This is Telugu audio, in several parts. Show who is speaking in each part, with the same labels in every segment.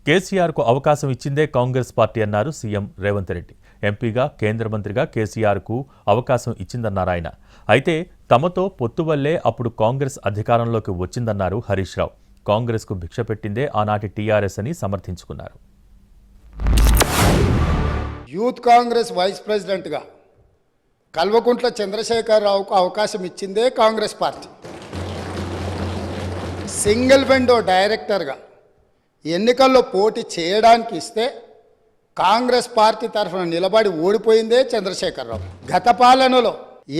Speaker 1: కేసీఆర్కు అవకాశం ఇచ్చిందే కాంగ్రెస్ పార్టీ అన్నారు సీఎం రేవంత్ రెడ్డి. ఎంపీగా, కేంద్ర మంత్రిగా కేసీఆర్కు అవకాశం ఇచ్చిందన్నారు ఆయన. అయితే తమతో పొత్తు వల్లే అప్పుడు కాంగ్రెస్ అధికారంలోకి వచ్చిందన్నారు హరీష్ రావు. కాంగ్రెస్కు భిక్ష పెట్టిందే ఆనాటి టీఆర్ఎస్ అని సమర్థించుకున్నారు.
Speaker 2: యూత్ కాంగ్రెస్ వైస్ ప్రెసిడెంట్గా కల్వకుంట్ల చంద్రశేఖరరావుకు అవకాశం ఇచ్చిందే కాంగ్రెస్ పార్టీ. సింగిల్ విండో డైరెక్టర్గా ఎన్నికల్లో పోటీ చేయడానికి ఇస్తే కాంగ్రెస్ పార్టీ తరఫున నిలబడి ఓడిపోయిందే చంద్రశేఖరరావు. గత పాలనలో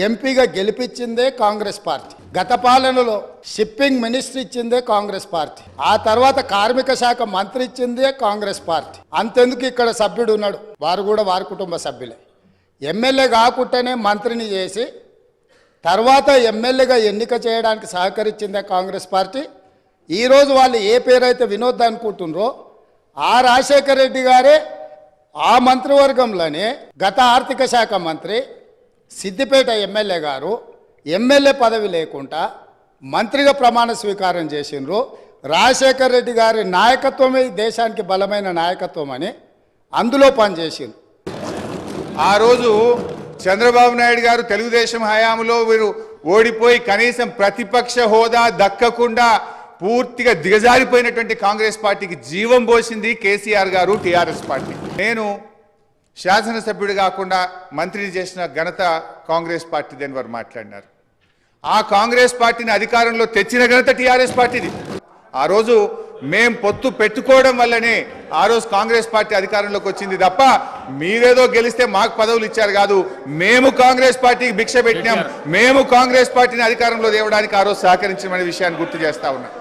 Speaker 2: ఎంపీగా గెలిపించిందే కాంగ్రెస్ పార్టీ. గత పాలనలో షిప్పింగ్ మినిస్టర్ ఇచ్చిందే కాంగ్రెస్ పార్టీ. ఆ తర్వాత కార్మిక శాఖ మంత్రి ఇచ్చిందే కాంగ్రెస్ పార్టీ. అంతెందుకు ఇక్కడ సభ్యుడు ఉన్నాడు, వారు కూడా వారి కుటుంబ సభ్యులే. ఎమ్మెల్యే కాకుండానే మంత్రిని చేసి తర్వాత ఎమ్మెల్యేగా ఎన్నిక చేయడానికి సహకరించిందే కాంగ్రెస్ పార్టీ. ఈరోజు వాళ్ళు ఏ పేరైతే వినోద్ అనుకుంటున్నారో ఆ రాజశేఖర రెడ్డి గారే ఆ మంత్రివర్గంలోనే గత ఆర్థిక శాఖ మంత్రి సిద్దిపేట ఎమ్మెల్యే గారు ఎమ్మెల్యే పదవి లేకుండా మంత్రిగా ప్రమాణ స్వీకారం చేసిండ్రు. రాజశేఖర రెడ్డి గారి నాయకత్వమే దేశానికి బలమైన నాయకత్వం అని అందులో పనిచేసిండ్రు.
Speaker 3: ఆ రోజు చంద్రబాబు నాయుడు గారు తెలుగుదేశం హయాంలో వీరు ఓడిపోయి కనీసం ప్రతిపక్ష హోదా దక్కకుండా పూర్తిగా దిగజారిపోయినటువంటి కాంగ్రెస్ పార్టీకి జీవం పోసింది కేసీఆర్ గారు, టీఆర్ఎస్ పార్టీ. నేను శాసనసభ్యుడు కాకుండా మంత్రిని చేసిన ఘనత కాంగ్రెస్ పార్టీదని వారు మాట్లాడినారు. ఆ కాంగ్రెస్ పార్టీని అధికారంలో తెచ్చిన ఘనత టీఆర్ఎస్ పార్టీది. ఆ రోజు మేం పొత్తు పెట్టుకోవడం వల్లనే ఆ రోజు కాంగ్రెస్ పార్టీ అధికారంలోకి వచ్చింది తప్ప మీరేదో గెలిస్తే మాకు పదవులు ఇచ్చారు కాదు. మేము కాంగ్రెస్ పార్టీకి భిక్ష పెట్టినాం, మేము కాంగ్రెస్ పార్టీని అధికారంలో తేవడానికి ఆ రోజు సహకరించమనే విషయాన్ని గుర్తు చేస్తా ఉన్నాం.